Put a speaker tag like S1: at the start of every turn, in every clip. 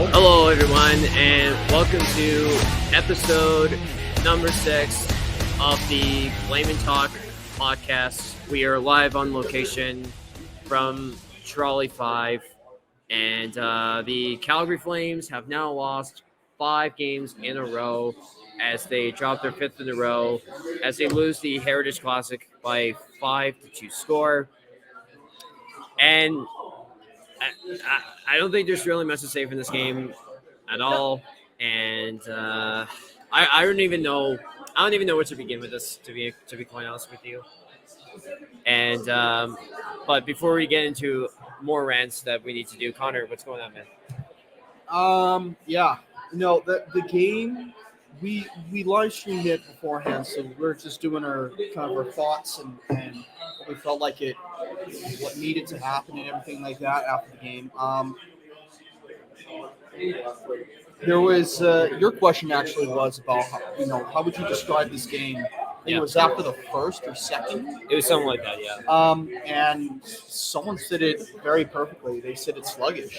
S1: Hello, everyone, and welcome to episode number 6 of the Flame and Talk podcast. We are live on location from Trolley 5, and the Calgary Flames have now lost 5 games in a row as they drop their 5th in a row, as they lose the Heritage Classic by 5-2 score. And I don't think there's really much to say from this game at all, and I don't even know. I don't even know where to begin with this. To be quite honest with you. And but before we get into more rants that we need to do, Connor, what's going on, man?
S2: The game we live streamed it beforehand, so we're just doing our thoughts and what we felt like what needed to happen and everything like that after the game. There was your question actually was about how would you describe this game? It was after the first or second.
S1: It was something like that, yeah.
S2: And someone said it very perfectly. They said it's sluggish.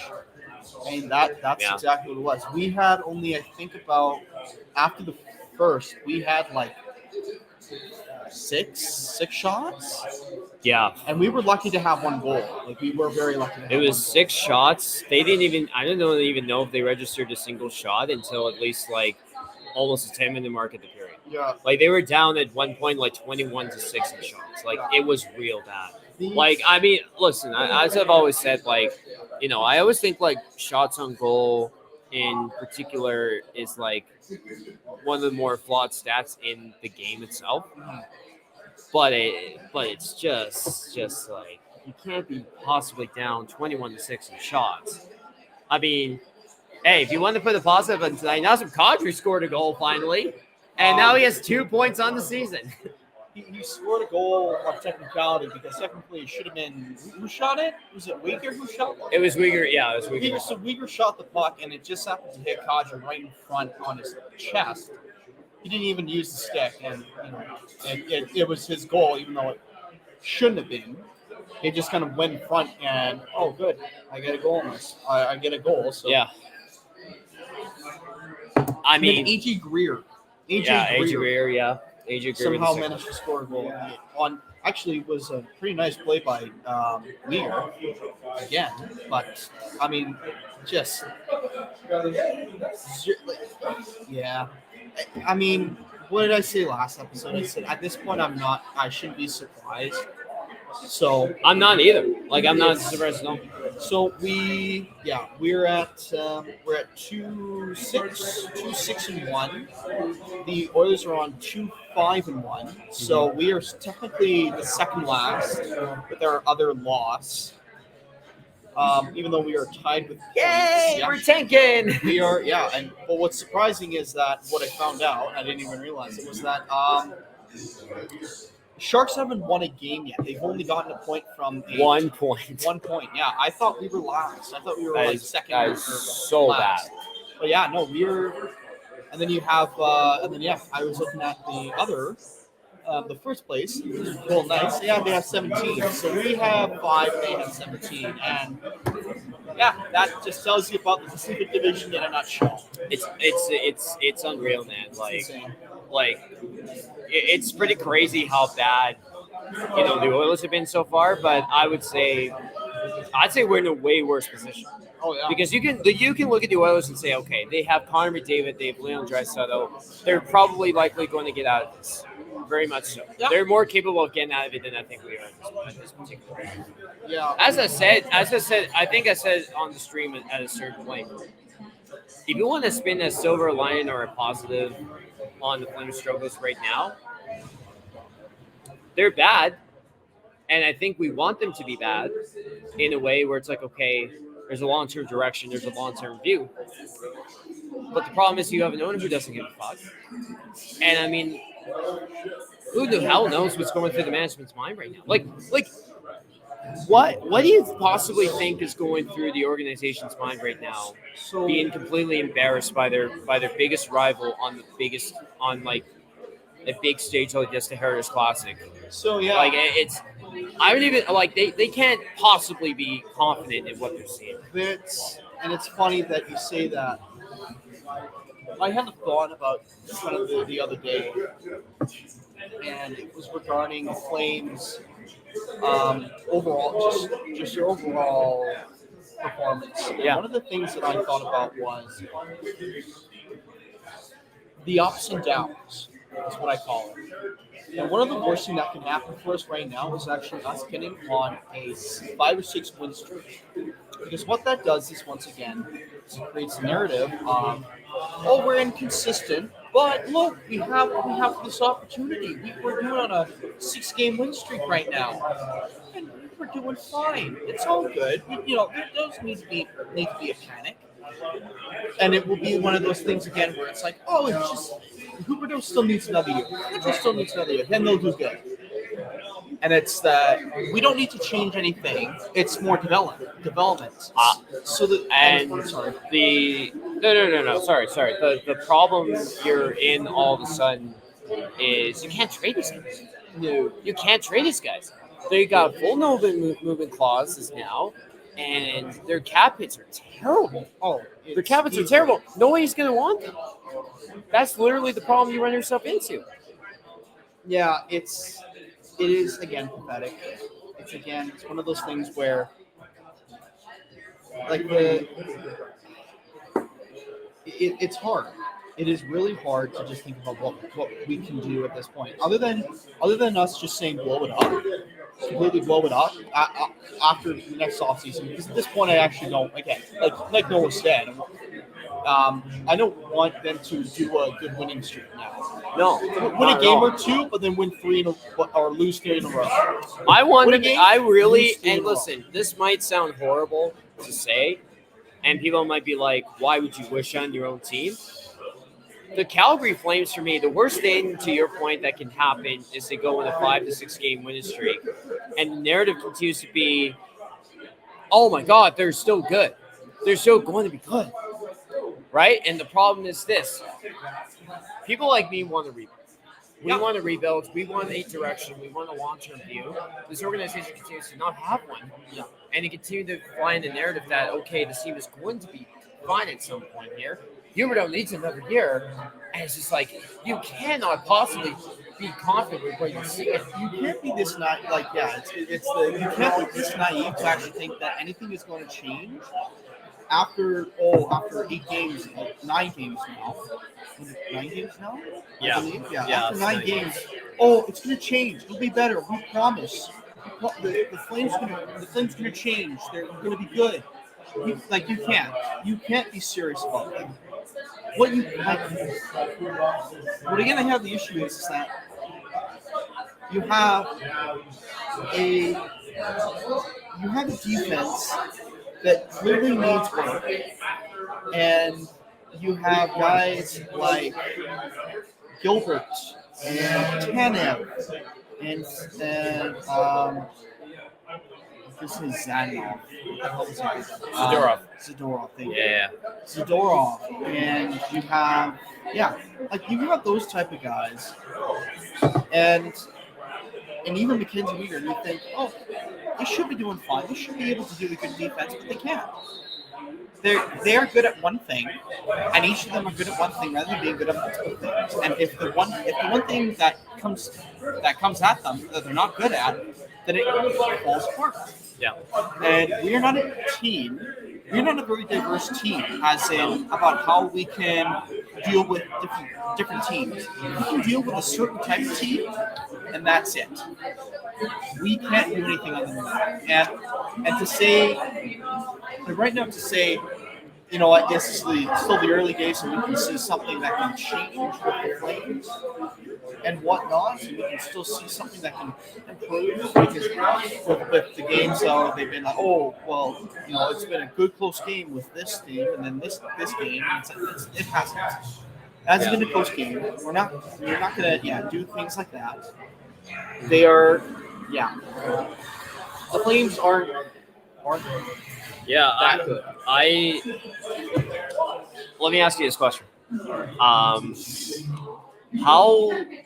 S2: And that's exactly what it was. We had only, I think, about after the first, we had like six shots.
S1: Yeah.
S2: And we were lucky to have one goal. Like, we were very lucky to have
S1: It was 6 shots. They didn't even, I don't even know if they registered a single shot until at least like almost the 10-minute mark of the period.
S2: Yeah.
S1: Like, they were down at one point like 21-6 in shots. Like, it was real bad. Like, I mean, listen, as I've always said, like, I always think like shots on goal in particular is like one of the more flawed stats in the game itself. But it's just like you can't be possibly down 21-6 in shots. I mean, hey, if you want to put a positive on tonight, now some Kadri scored a goal finally, and now he has 2 points on the season.
S2: He scored a goal of technicality because technically it should have been who shot it? Was it Uyghur who shot it?
S1: It was Uyghur, yeah, it was Uyghur.
S2: So Uyghur shot the puck and it just happened to hit Kadri right in front on his chest. He didn't even use the stick, and it was his goal, even though it shouldn't have been. It just kind of went in front, and oh, good, I get a goal on this. I get a goal. So
S1: yeah. I mean,
S2: AJ Greer.
S1: AJ Greer, yeah. AJ Greer
S2: somehow managed to score a goal actually, it was a pretty nice play by Weir again, but I mean, just yeah. I mean, what did I say last episode? I said at this point I shouldn't be surprised. So
S1: I'm not either. Like, I'm not surprised at all.
S2: So we're at 2-6-1. The Oilers are on 2-5-1. So we are technically the second last with our other loss. Even though we are tied with
S1: Yay, we're tanking.
S2: We are, but what's surprising is that what I found out, I didn't even realize it, was that Sharks haven't won a game yet. They've only gotten a point from
S1: 1 point.
S2: 1 point. Yeah, I thought we were last. I thought we were second.
S1: That is so last.
S2: Bad. But yeah, no, we're. And then you have, I was looking at the other, the first place, Golden Knights. Yeah, they have 17. So we have 5. They have 17, and yeah, that just tells you about the Pacific Division in a nutshell.
S1: It's unreal, man. It's pretty crazy how bad the Oilers have been so far. But I'd say we're in a way worse position.
S2: Oh yeah.
S1: Because you can look at the Oilers and say, okay, they have Connor McDavid, they have Leon Draisaitl. They're probably likely going to get out of this. Very much so. Yeah. They're more capable of getting out of it than I think we are at this particular point.
S2: Yeah.
S1: As I said, I think I said on the stream at a certain point, if you want to spin a silver lining or a positive on the Flames struggles right now, they're bad. And I think we want them to be bad in a way where it's like, okay, there's a long-term direction, there's a long-term view. But the problem is you have an owner who doesn't give a fuck. And I mean, who the hell knows what's going through the management's mind right now? Like What do you possibly think is going through the organization's mind right now?
S2: So
S1: Being completely embarrassed by their biggest rival on like a big stage like just the Heritage Classic.
S2: so yeah,
S1: Like it's, I don't even like they can't possibly be confident in what they're seeing.
S2: it's funny that you say that. I had a thought about kind of the other day, and it was regarding the Flames overall, just your overall performance. And
S1: Yeah.
S2: one of the things that I thought about was the ups and downs, is what I call it. And one of the worst things that can happen for us right now is actually us getting on a 5 or 6 win streak. Because what that does is, once again, it creates a narrative of, oh, we're inconsistent, but look, we have this opportunity. We're doing on a 6-game win streak right now, and we're doing fine. It's all good. There does need to be a panic, and it will be one of those things again where it's like, oh, it's just Huberdeau still needs another year. Mitchell still needs another year. Then they'll do good. And it's that we don't need to change anything. It's more development. So the
S1: And
S2: sorry.
S1: the no. Sorry. The problem you're in all of a sudden is you can't trade these guys.
S2: No.
S1: You can't trade these guys. They got full movement clauses now, and their cap hits are terrible.
S2: Oh,
S1: Their cap hits are terrible. Nobody's going to want them. That's literally the problem you run yourself into.
S2: Yeah, it is again pathetic. It's one of those things where, like it's hard. It is really hard to just think about what we can do at this point, other than us just saying blow it up, completely blow it up after the next offseason. Because at this point, I actually don't. Again, like Noah said, I don't want them to do a good winning streak now.
S1: No,
S2: Win a game or two, but then win 3 or lose 3 in a row.
S1: I want
S2: Win a
S1: to.
S2: game,
S1: I really
S2: lose 3 in
S1: and
S2: a row.
S1: listen. This might sound horrible to say, and people might be like, "Why would you wish on your own team?" The Calgary Flames, for me, the worst thing, to your point, that can happen is they go on a 5 to 6 game winning streak, and the narrative continues to be, "Oh my God, they're still good. They're still going to be good." Right? And the problem is this. People like me want to rebuild. We want to rebuild. We want a direction. We want a long-term view. This organization continues to not have one.
S2: Yeah.
S1: And they continue to find the narrative that, okay, this team is going to be fine at some point here. Huberdeau needs another year. And it's just like, you cannot possibly be confident with what you see.
S2: You can't be this you can't be this naive to actually think that anything is going to change after 8 games, 9 games now. Was it 9 games now?
S1: Yeah.
S2: I believe? Yeah.
S1: Yeah,
S2: After
S1: it's
S2: 9
S1: 9
S2: games, it's going to change. It'll be better. We promise. The Flames going to change. They're going to be good. You can't be serious about that. What again I have the issue is that you have a defense that clearly needs work, and you have guys like Gilbert and Tanev and this is Zadnov. What the hell was it? Zadorov. Thank you.
S1: Yeah.
S2: Zadorov, and you have those type of guys, and even Mackenzie Weegar, and you think, oh, they should be doing fine. They should be able to do a good defense, but they can't. They're good at one thing, and each of them are good at one thing rather than being good at multiple things. And if the one thing that comes at them that they're not good at, then it falls apart.
S1: Yeah.
S2: And we are not a team. We're not a very diverse team, as in about how we can deal with different teams. We can deal with a certain type of team, and that's it. We can't do anything other than that. And to say, right now, you know what, this is still the early days, so we can see something that can change with the Flames and whatnot. So we can still see something that can improve, because with the games, they've been like, oh, well, you know, it's been a good close game with this team, and then this game, it hasn't. It hasn't been a close game. We're not going to do things like that. They are, The Flames aren't
S1: Yeah,
S2: that good.
S1: Let me ask you this question. How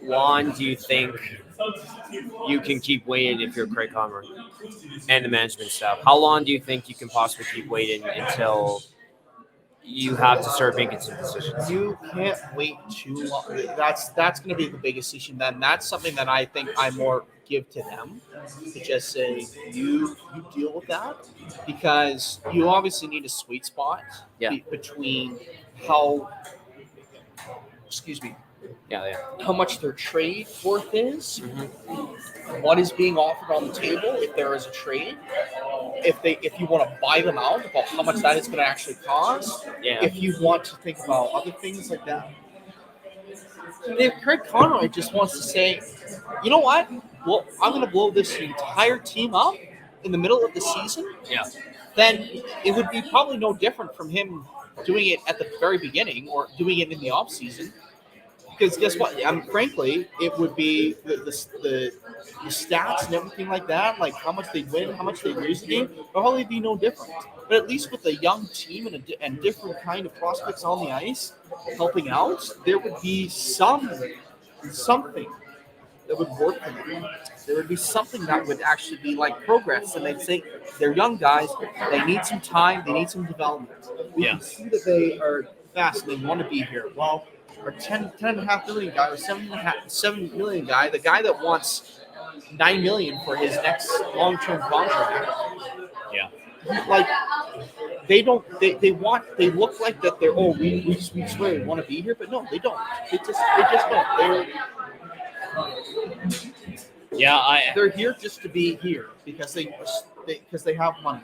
S1: long do you think you can keep waiting if you're Craig Conroy and the management staff? How long do you think you can possibly keep waiting until you have to start making some decisions?
S2: You can't wait too long. That's going to be the biggest issue. Then that's something that I think I more give to them to just say you deal with that because you obviously need a sweet spot between how how much their trade worth is, what is being offered on the table if there is a trade, if you want to buy them out, about how much that is going to actually cost, if you want to think about other things like that. If Craig Conroy just wants to say, you know what, well, I'm going to blow this entire team up in the middle of the season, then it would be probably no different from him doing it at the very beginning or doing it in the off season. Because guess what? Frankly, it would be the stats and everything like that, like how much they win, how much they lose the game, would probably be no different. But at least with a young team and different kind of prospects on the ice helping out, there would be something that would work for them. There would be something that would actually be like progress. And they'd say they're young guys, they need some time, they need some development. We can see that they are fast and they want to be here. Well, our 10.5 million guy or 7 million guy, the guy that wants $9 million for his next long-term contract. Like they look like that they're we swear we want to be here, but no, they don't. They just don't. They're here just to be here because they have money.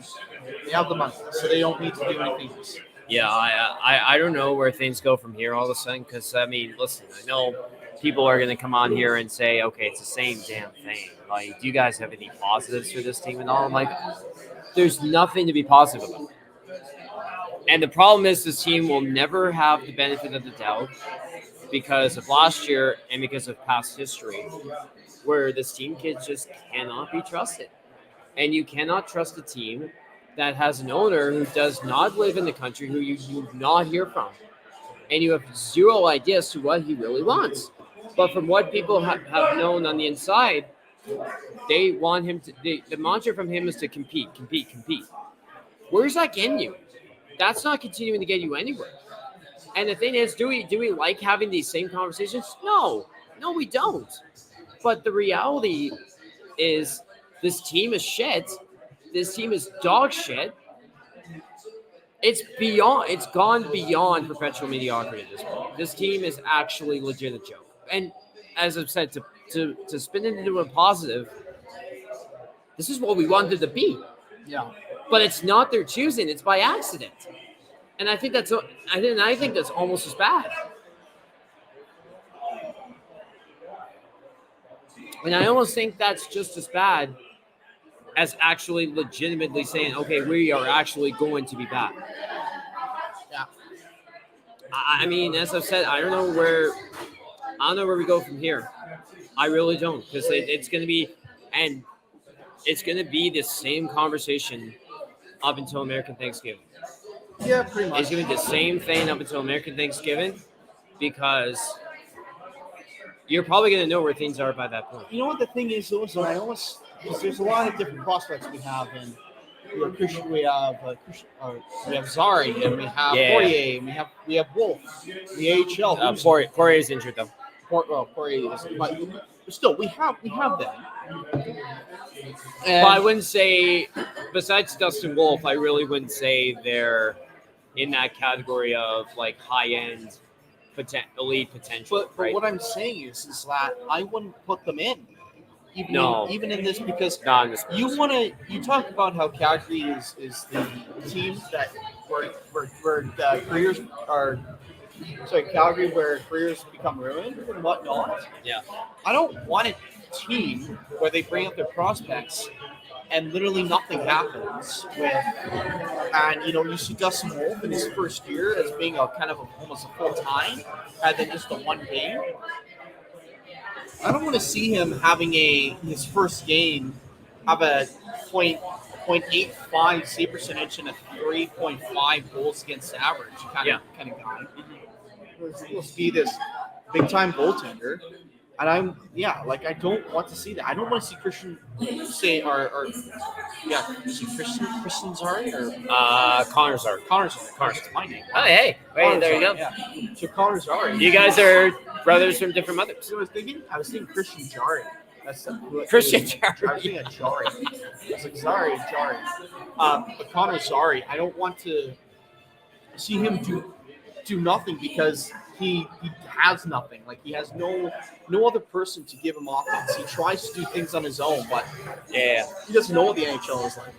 S2: They have the money, so they don't need to do anything else.
S1: Yeah, I don't know where things go from here all of a sudden because, I mean, listen, I know people are going to come on here and say, okay, it's the same damn thing. Like, do you guys have any positives for this team and all? I'm like, there's nothing to be positive about. And the problem is this team will never have the benefit of the doubt because of last year and because of past history where this team kids just cannot be trusted. And you cannot trust a team that has an owner who does not live in the country, who you do not hear from. And you have zero idea as to what he really wants. But from what people have known on the inside, they want him to, the mantra from him is to compete. Where's that getting you? That's not continuing to get you anywhere. And the thing is, do we like having these same conversations? No, we don't. But the reality is this team is shit. This team is dog shit. It's gone beyond perpetual mediocrity at this point. This team is actually legit a joke. And as I've said, to spin it into a positive, this is what we wanted to be.
S2: Yeah.
S1: But it's not their choosing, it's by accident. And I think that's almost as bad. And I almost think that's just as bad as actually legitimately saying, okay, we are actually going to be back.
S2: Yeah.
S1: I mean, as I've said, I don't know where we go from here. I really don't, because it's going to be the same conversation up until American Thanksgiving.
S2: Yeah, pretty much.
S1: It's going to be the same thing up until American Thanksgiving because you're probably going to know where things are by that point.
S2: You know what the thing is, though, because there's a lot of different prospects we have, and we have Zari, and we have Poirier, and we have Wolf, the AHL.
S1: Poirier is injured though.
S2: Poirier is, but still, we have them.
S1: But I wouldn't say, besides Dustin Wolf, I really wouldn't say they're in that category of like high-end elite potential.
S2: But what I'm saying is that I wouldn't put them in. Even in this, because you talk about how Calgary is the team that where careers are. Sorry, Calgary, where careers become ruined and whatnot.
S1: Yeah.
S2: I don't want a team where they bring up their prospects and literally nothing happens and you see Dustin Wolf in his first year as being a kind of almost a full time, and then just a one game. I don't want to see him having his first game have a 0.85 save percentage and a 3.5 goals against average kind of guy. He's supposed to be this big time goaltender. And I don't want to see that. I don't want to see Christian say Christian Zari or
S1: Connor Zari.
S2: Connor Zari. That's my name.
S1: Oh, hey, wait,
S2: Connor
S1: there you
S2: Zari,
S1: go.
S2: Yeah. So Connor Zari.
S1: You guys are brothers from different mothers.
S2: I was thinking Christian Jari.
S1: Christian
S2: Jari. I was thinking Jari. I was like Jari. But Connor Zari, I don't want to see him do nothing because he has nothing. Like he has no other person to give him offense. He tries to do things on his own, but he doesn't know what the NHL is like.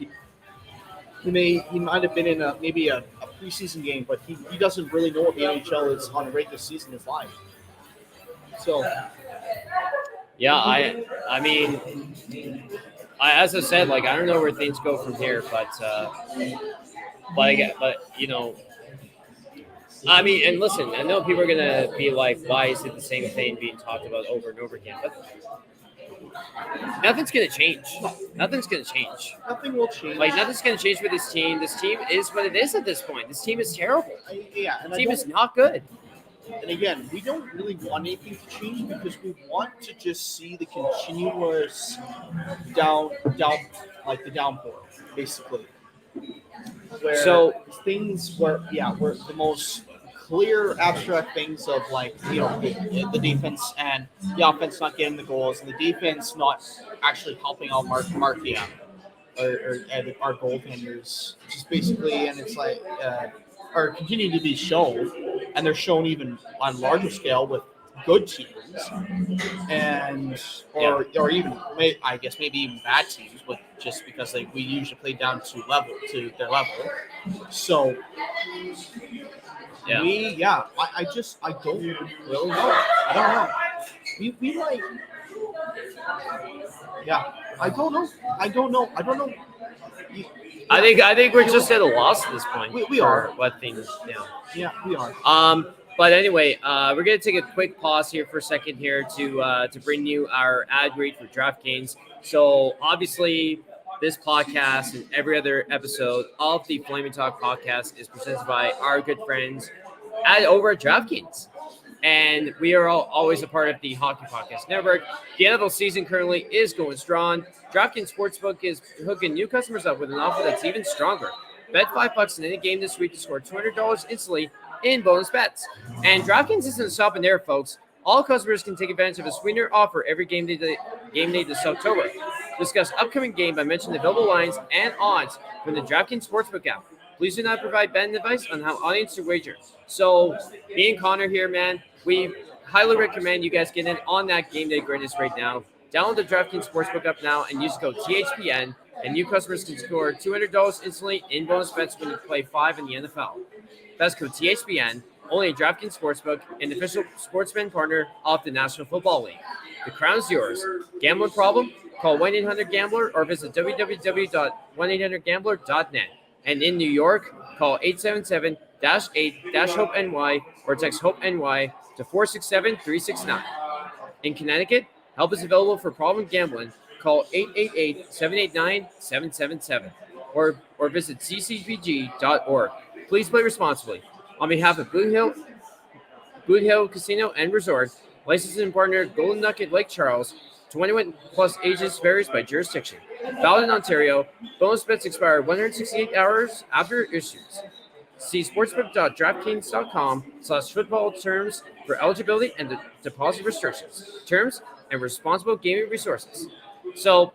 S2: He might have been in maybe a preseason game, but he doesn't really know what the NHL is on a regular season is like. So
S1: I mean, as I said, like I don't know where things go from here, but you know. I mean, and listen, I know people are going to be like, why is it the same thing being talked about over and over again? But nothing's going to change. Nothing's going to change.
S2: Nothing will change.
S1: Like, nothing's going to change with this team. This team is what it is at this point. This team is terrible.
S2: And
S1: the team is not good.
S2: And again, we don't really want anything to change because we want to just see the continuous downpour, basically. Where things were the most clear abstract things of like the defense and the offense not getting the goals and the defense not actually helping out Markia or our goaltenders just basically, and it's like are continuing to be shown, and they're shown even on a larger scale with good teams and or even I guess maybe even bad teams, but just because we usually play down to their level. So I don't really know. I don't know. We like I don't know.
S1: I think we're just at a loss at this point.
S2: We are.
S1: What things?
S2: Yeah, we are.
S1: But anyway, we're going to take a quick pause here for a second here to bring you our ad read for DraftKings. So obviously, this podcast and every other episode of the Flaming Talk podcast is presented by our good friends over at DraftKings. And we are always a part of the Hockey Podcast Network. The NFL season currently is going strong. DraftKings Sportsbook is hooking new customers up with an offer that's even stronger. Bet $5 in any game this week to score $200 instantly in bonus bets. And DraftKings isn't stopping there, folks. All customers can take advantage of a sweetener offer every game day this October. Discuss upcoming game by mentioning the available lines and odds from the DraftKings Sportsbook app. Please do not provide betting advice on how audience to wager. So, me and Connor here, man, we highly recommend you guys get in on that game day greatness right now. Download the DraftKings Sportsbook app now and use code THPN, and new customers can score $200 instantly in bonus bets when you play 5 in the NFL. That's code THPN, only at DraftKings Sportsbook, an official sportsman partner of the National Football League. The crown's yours. Gambling problem? Call 1-800-GAMBLER or visit www.1800gambler.net. And in New York, call 877-8-HOPE-NY or text HOPE-NY to 467-369. In Connecticut, help is available for problem gambling. Call 888-789-777 or visit ccpg.org. Please play responsibly. On behalf of Blue Hill Casino and Resort, licensing partner Golden Nugget Lake Charles, 21 plus ages varies by jurisdiction. Valid in Ontario. Bonus bets expire 168 hours after issuance. See sportsbook.draftkings.com/football terms for eligibility and deposit restrictions, terms, and responsible gaming resources. So,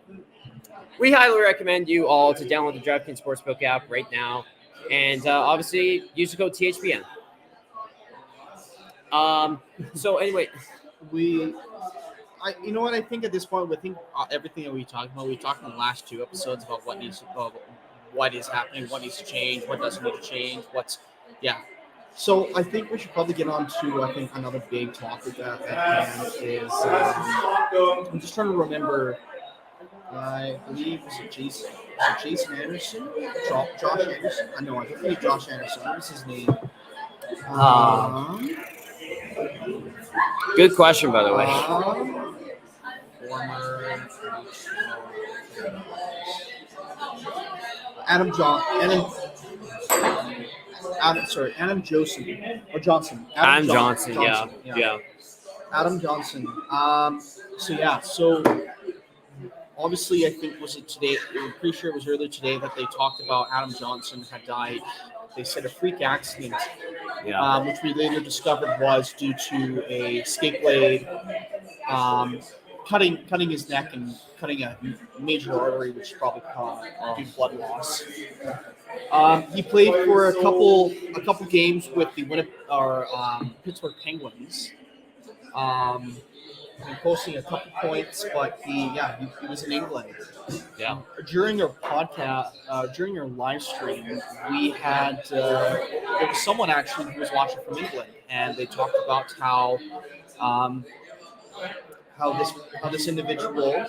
S1: we highly recommend you all to download the DraftKings Sportsbook app right now, and obviously use the code THPN. So anyway,
S2: you know what? I think at this point, we think everything that we talked about. We talked in the last 2 episodes about what is happening, what needs to change, what doesn't need to change, So I think we should probably get on to another big topic at hand is I'm just trying to remember. I believe was it Jason Anderson, Josh Anderson. I know I think it's Josh Anderson. What is his name?
S1: Good question, by the way.
S2: Adam Johnson.
S1: Adam Johnson. Yeah.
S2: Adam Johnson. So obviously, I think was it today? I'm pretty sure it was earlier today that they talked about Adam Johnson had died. They said a freak accident, which we later discovered was due to a skate blade cutting his neck and cutting a major artery, which probably caused due to blood loss. He played for a couple games with the Pittsburgh Penguins. And posting a couple points, but he was in England.
S1: Yeah.
S2: During our podcast, during our live stream, we had there was someone actually who was watching from England, and they talked about how this individual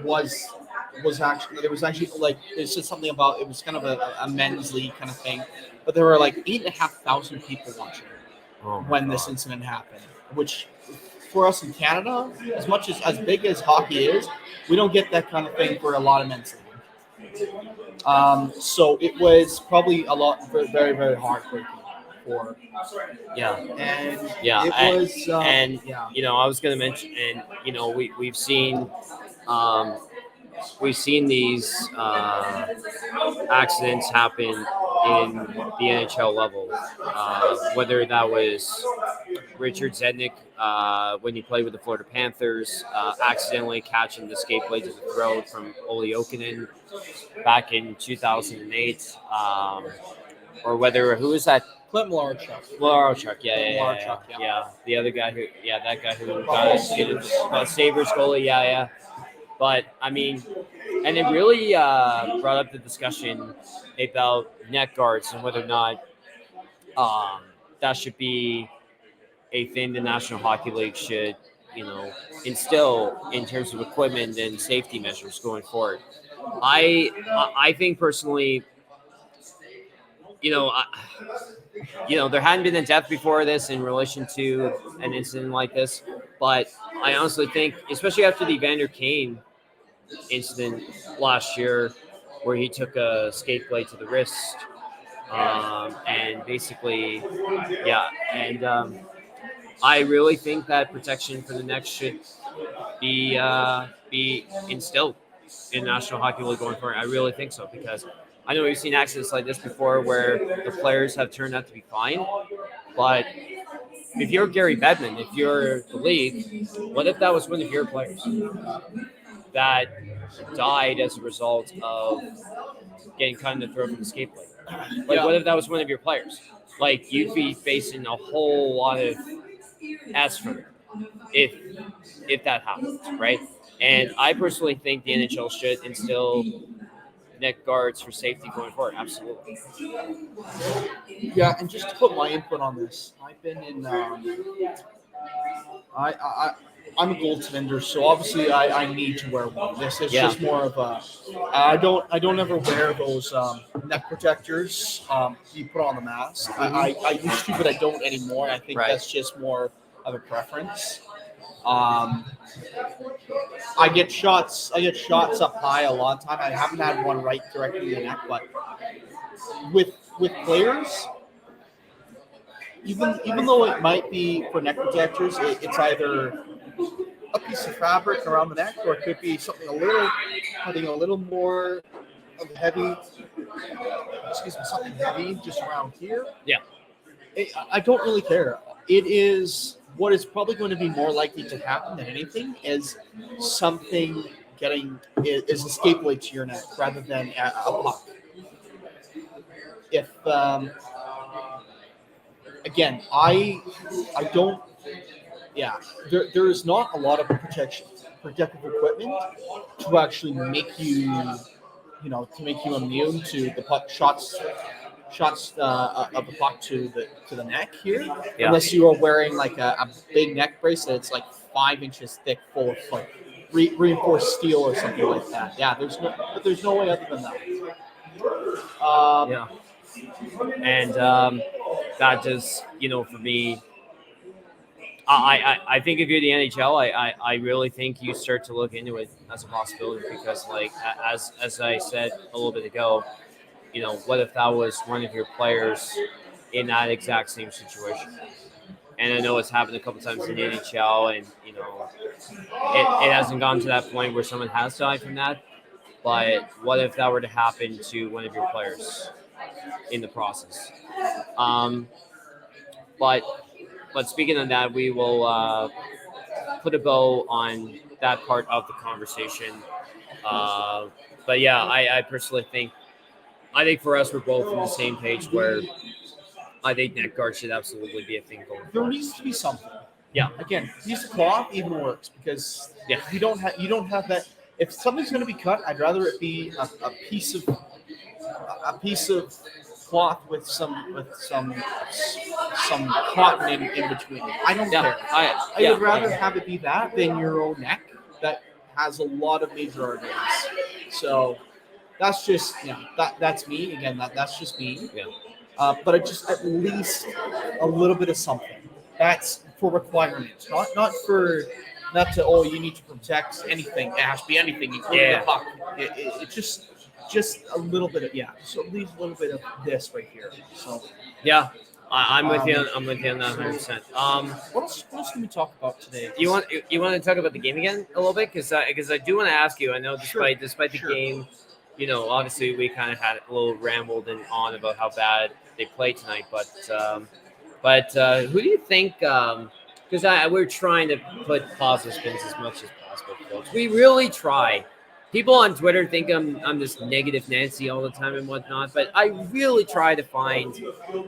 S2: was actually there was actually like it said something about it was kind of a men's league kind of thing, but there were like 8,500 people watching when this incident happened, which for us in Canada, as big as hockey is, we don't get that kind of thing for a lot of men's league. So it was probably very, very heartbreaking for.
S1: Yeah.
S2: And
S1: it
S2: was.
S1: I was going to mention, and we've seen. We've seen these accidents happen in the NHL level, whether that was Richard Zednik when he played with the Florida Panthers, accidentally catching the skate blade to the throat from Olli Jokinen back in 2008, or whether who was that?
S2: Clint Malarchuk.
S1: Yeah. The other guy that guy who got Sabres goalie, yeah. But I mean, and it really brought up the discussion about neck guards and whether or not that should be a thing the National Hockey League should, instill in terms of equipment and safety measures going forward. I think personally, there hadn't been a death before this in relation to an incident like this, but I honestly think, especially after the Evander Kane incident last year, where he took a skate blade to the wrist, and basically, I really think that protection for the neck should be instilled in National Hockey League going forward. I really think so, because I know we've seen accidents like this before where the players have turned out to be fine, but if you're Gary Bettman, if you're the league, what if that was one of your players that died as a result of getting cut in the throat from the skate blade? What if that was one of your players? Like, you'd be facing a whole lot of S from it if that happens, right? And I personally think the NHL should instill neck guards for safety going forward. Absolutely.
S2: Yeah, and just to put my input on this, I've been in. I'm a goaltender, so obviously I need to wear one. This is just more of a. I don't ever wear those neck protectors. You put on the mask. I used to, but I don't anymore. I think that's just more of a preference. I get shots up high a lot of time. I haven't had one right directly in the neck, but with players, even though it might be for neck protectors, it's either a piece of fabric around the neck, or it could be something a little more of something heavy just around here.
S1: Yeah.
S2: I don't really care. It is what is probably going to be more likely to happen than anything is something is a skate blade to your neck rather than a puck. If again, I don't. Yeah, there is not a lot of protective equipment to actually make you, immune to the puck shots of the puck to the neck here, unless you are wearing like a big neck brace that's like 5 inches thick, full of like reinforced steel or something like that. Yeah, there's no way other than that.
S1: And that just, for me, I think if you're the NHL, I really think you start to look into it as a possibility because, like, as I said a little bit ago, what if that was one of your players in that exact same situation? And I know it's happened a couple times in the NHL, and it hasn't gone to that point where someone has died from that. But what if that were to happen to one of your players in the process? Um, but but speaking of that, we will put a bow on that part of the conversation. Uh, but yeah, I personally think for us we're both on the same page where I think neck guard should absolutely be a thing going
S2: There
S1: forward.
S2: needs to be something.
S1: Yeah,
S2: Again, piece of cloth even works because
S1: Yeah.
S2: you don't have that. If something's going to be cut, I'd rather it be a piece of cloth with some cotton in between. I don't care. I would rather have it be that than your own neck that has a lot of major arteries. So that's just that's me again. That's just me.
S1: Yeah.
S2: But it just at least a little bit of something. That's for requirements, not to you need to protect anything. It has to be anything, including the puck. It just a little bit of just at least a little bit of this right here. So
S1: Yeah, I'm with you. I'm with you on that 100%.
S2: what else can we talk about today?
S1: You want to talk about the game again a little bit because I do want to ask you. I know despite the game, obviously we kind of had a little rambled and on about how bad they played tonight, but who do you think? Because we're trying to put positive spins as much as possible, folks. We really try. People on Twitter think I'm this negative Nancy all the time and whatnot, but I really try to find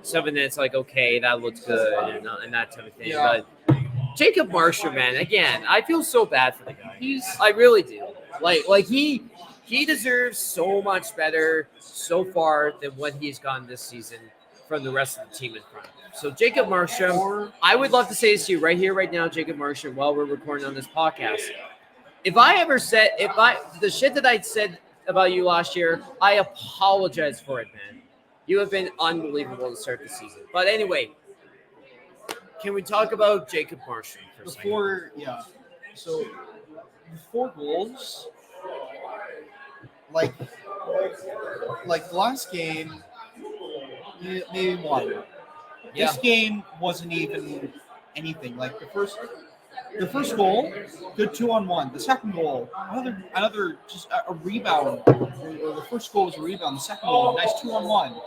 S1: something that's like, okay, that looks good and that type of thing.
S2: Yeah.
S1: But Jacob Marshall, man, again, I feel so bad for the guy. I really do. Like he deserves so much better so far than what he's gotten this season from the rest of the team in front of him. So Jacob Marshall, I would love to say this to you right here, right now, Jacob Marshall, while we're recording on this podcast. If I ever said the shit that I said about you last year, I apologize for it, man. You have been unbelievable to start the season. But anyway, can we talk about Jacob Marshall for a second?
S2: So the 4 goals, like last game, maybe 1.
S1: Yeah.
S2: This game wasn't even anything. Like the first goal, good 2-on-1. The second goal, another just a rebound. Or the first goal was a rebound. The second goal, nice 2-on-1.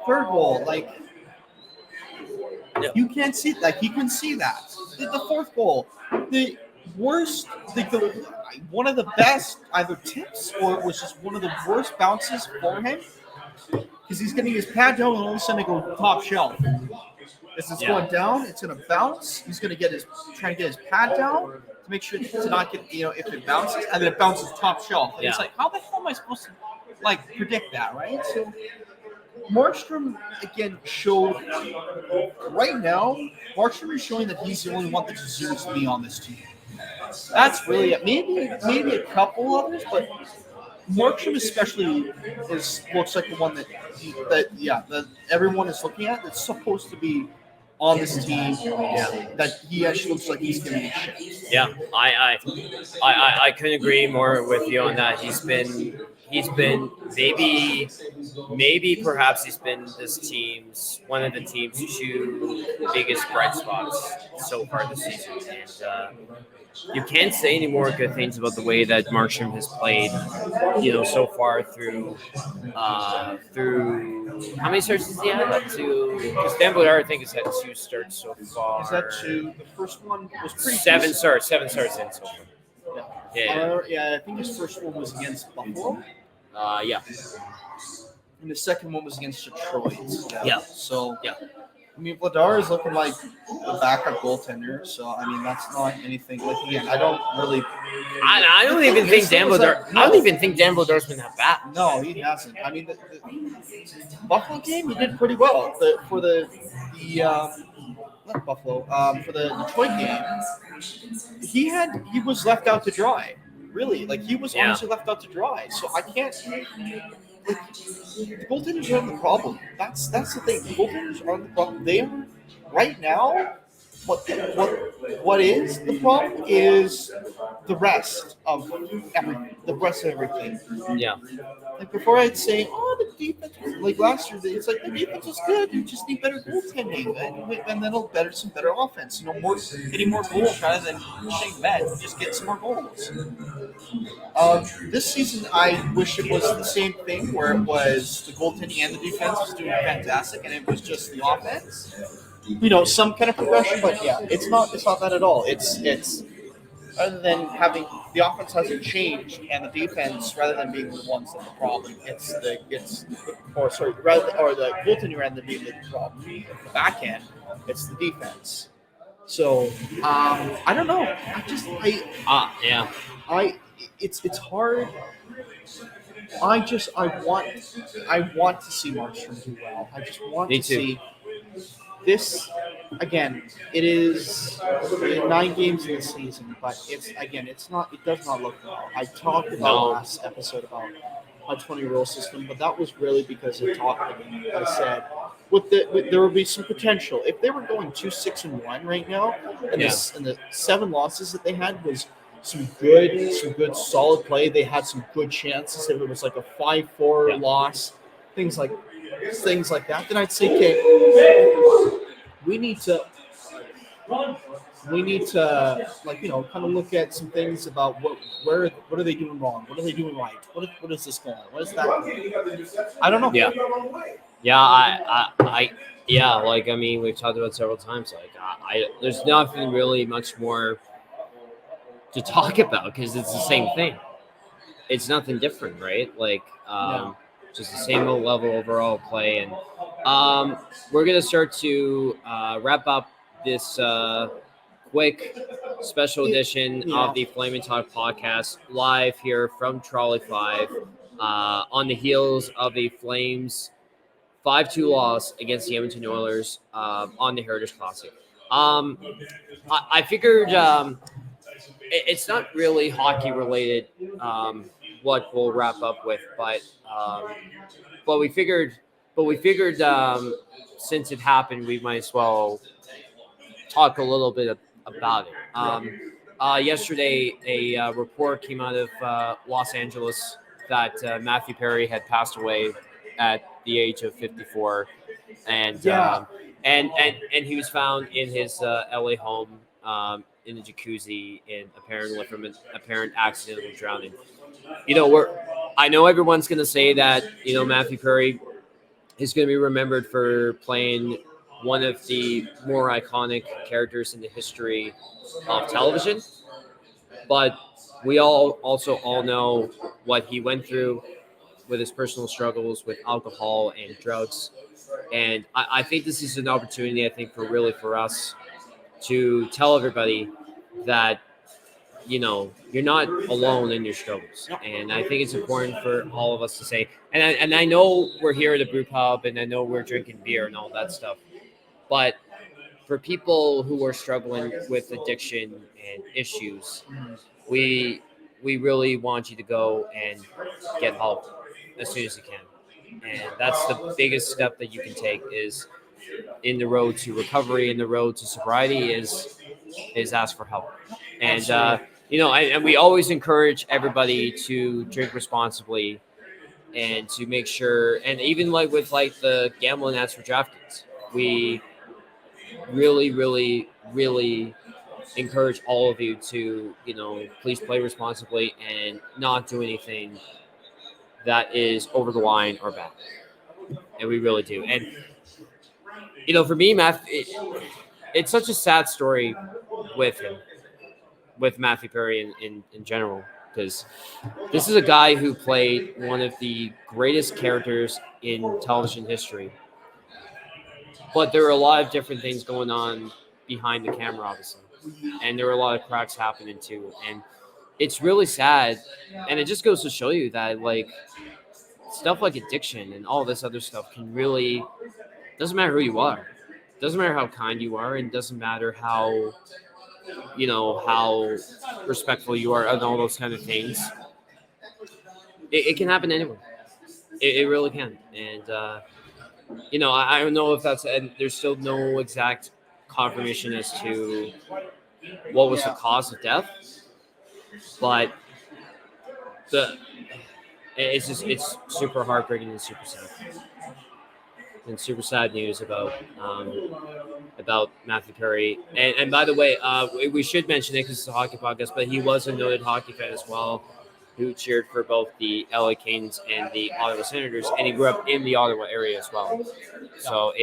S2: Third goal, you can't see, you can see that. The fourth goal, the worst, one of the best either tips or it was just one of the worst bounces for him because he's getting his pad down and all of a sudden it goes top shelf. As it's going down, it's going to bounce. He's going to try and get his pad down to make sure to not get, if it bounces, and then it bounces top shelf. And it's like, how the hell am I supposed to, predict that, right? So Markstrom, again, showed, right now, Markstrom is showing that he's the only one that deserves to be on this team. That's really it. Maybe a couple others, but Markstrom especially looks like the one that everyone is looking at that's supposed to be on this team. That he actually looks like he's giving a shit.
S1: Yeah, I couldn't agree more with you on that. He's been perhaps he's been one of the team's 2 biggest bright spots so far this season, and you can't say any more good things about the way that Markstrom has played, so far through how many starts does he have? Because Dan Bladar, I think, has had 2 starts so far.
S2: Is that 2? The first one was pretty
S1: 7 starts in so far.
S2: I think his first one was against Buffalo.
S1: Yeah.
S2: And the second one was against Detroit.
S1: Yeah.
S2: So, I mean, Vladar is looking like a backup goaltender. So, I mean, that's not anything. Again, I don't really.
S1: I don't even think Dan Bladar. I don't even think Dan Bladar's been that bad.
S2: No, he hasn't. I mean, the Buffalo game, he did pretty well. For the Detroit game, he was left out to dry. Really, he was honestly left out to dry. So I can't. The goaltenders aren't the problem. That's the thing. The goaltenders aren't the problem. They are right now. what is the problem is the rest of everything.
S1: Yeah.
S2: Like before, I'd say, oh, the defense. Like last year, it's like the defense was good. You just need better goaltending, and then it'll better some better offense. Getting more goals rather than pushing back. Just get some more goals. This season, I wish it was the same thing where it was the goaltending and the defense was doing fantastic, and it was just the offense. Some kind of progression, but yeah, it's not. It's not that at all. It's other than having the offense hasn't changed and the defense rather than being the ones that's the problem, or the goaltending rather than being the problem. The back end, it's the defense. So I don't know.
S1: Yeah.
S2: It's hard. I want to see Markstrom do well. I just want
S1: Me
S2: to
S1: too.
S2: see this again. It is 9 games in the season, but it's not. It does not look well. I talked about last episode about a 20 rule system, but that was really because I said there would be some potential if they were going 2-6-1 right now, and the 7 losses that they had was some good solid play. They had some good chances. If it was like a 5-4 loss, things like that, then I'd say, okay, we need to kind of look at some things about what are they doing wrong, what are they doing right, what is this going on, what is that going? I don't know.
S1: Like I mean, we've talked about several times. Like there's nothing really much more to talk about because it's the same thing. It's nothing different, right? Like just the same old level overall play, and we're gonna start to wrap up this quick special edition of the Flaming Talk podcast live here from Trolley 5 on the heels of a Flames 5-2 loss against the Edmonton Oilers on the Heritage Classic. I figured it's not really hockey related what we'll wrap up with, but we figured since it happened, we might as well talk a little bit about it. Yesterday, a report came out of Los Angeles that Matthew Perry had passed away at the age of 54, and he was found in his LA home in the jacuzzi, and apparently from an apparent accidental drowning. I know everyone's going to say that Matthew Perry is going to be remembered for playing one of the more iconic characters in the history of television, but we also all know what he went through with his personal struggles with alcohol and drugs. And I think this is an opportunity, for us to tell everybody that, you're not alone in your struggles. And I think it's important for all of us to say, and I know we're here at a brew pub and I know we're drinking beer and all that stuff, but for people who are struggling with addiction and issues, we really want you to go and get help as soon as you can. And that's the biggest step that you can take is in the road to recovery, in the road to sobriety is ask for help. And and we always encourage everybody to drink responsibly and to make sure, and even like with the gambling ads for DraftKings, we really, really, really encourage all of you to, please play responsibly and not do anything that is over the line or bad. And we really do. And, for me, it's such a sad story with him, with Matthew Perry in general, because this is a guy who played one of the greatest characters in television history. But there are a lot of different things going on behind the camera, obviously. And there were a lot of cracks happening too. And it's really sad. And it just goes to show you that stuff like addiction and all this other stuff can really, doesn't matter who you are. Doesn't matter how kind you are, and doesn't matter how respectful you are and all those kind of things. It can happen anywhere. It really can. And I don't know if that's, and there's still no exact confirmation as to what was the cause of death, but it's super heartbreaking and super sad. And super sad news about Matthew Perry. And by the way, we should mention it because it's a hockey podcast, but he was a noted hockey fan as well, who cheered for both the LA Kings and the Ottawa Senators, and he grew up in the Ottawa area as well. So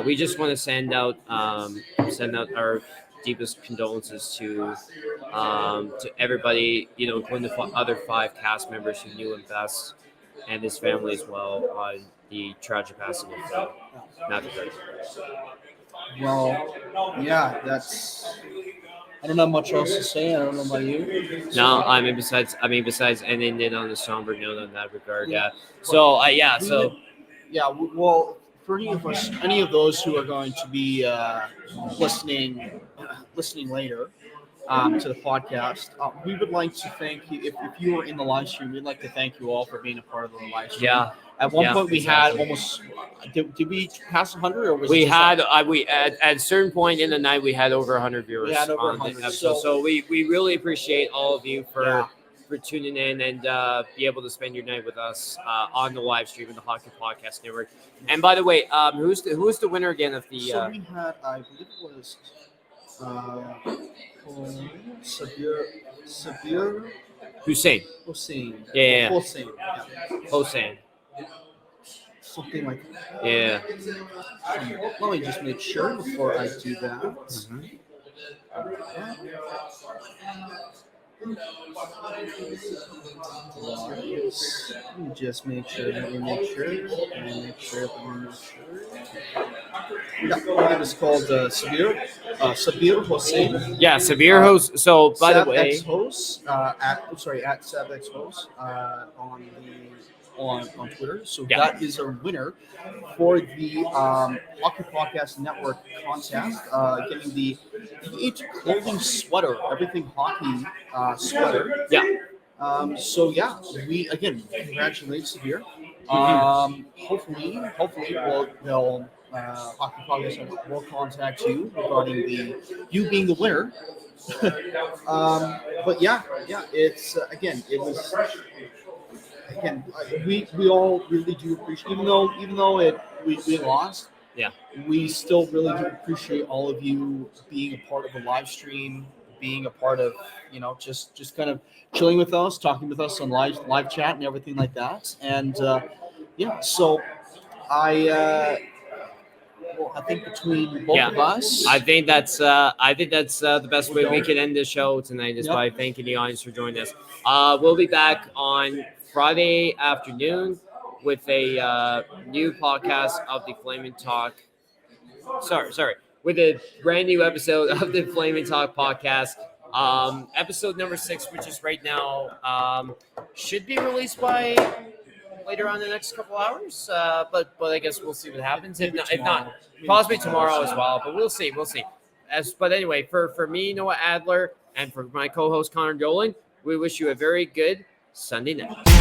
S1: we just want to send out our deepest condolences to everybody, including the other 5 cast members who knew him best, and his family as well, on the tragic passing of Matthew Perry.
S2: Well, yeah, I don't have much else to say. I don't know about you.
S1: No, besides ending it on a somber note on that regard. Yeah. So
S2: Well, for any of those who are going to be listening later to the podcast, we would like to thank you. If you were in the live stream, we'd like to thank you all for being a part of the live stream.
S1: Yeah.
S2: At one point, we had almost. Did we pass 100, or was
S1: we
S2: it
S1: had? At a certain point in the night, we had over 100 viewers.
S2: We had over 100.
S1: The episode. So we really appreciate all of you for tuning in and be able to spend your night with us on the live stream of the Hockey Podcast Network. And by the way, who's the winner again of the?
S2: So we had, I believe it was Sabir
S1: Hussein. Yeah. Hossein.
S2: Something like that.
S1: Yeah.
S2: Let me just make sure before I do that.
S1: Mm-hmm.
S2: Let me just make sure. Yeah, it was called Sabir Hossein.
S1: Yeah, Sabir Hossein. So, by the way,
S2: Host at SabX Host on Twitter. So that is our winner for the Hockey Podcast Network contest, getting the H clothing sweater, everything hockey sweater.
S1: Yeah.
S2: We again congratulate Sabir. Hopefully, they'll Hockey Podcast will contact you regarding you being the winner. But it's it was. Again, we all really do appreciate, even though we lost.
S1: Yeah,
S2: we still really do appreciate all of you being a part of the live stream, being a part of just kind of chilling with us, talking with us on live chat and everything like that. And so I think between both of us,
S1: I think that's the best way we can end the show tonight is by thanking the audience for joining us. We'll be back on Friday afternoon with a new podcast of the Flaming Talk. Sorry, with a brand new episode of the Flaming Talk podcast. Episode number 6, which is right now, should be released by later on in the next couple hours. But I guess we'll see what happens. If not, possibly tomorrow as well. But we'll see. But anyway, for me, Noah Adler, and for my co-host Connor Dolan, we wish you a very good Sunday night.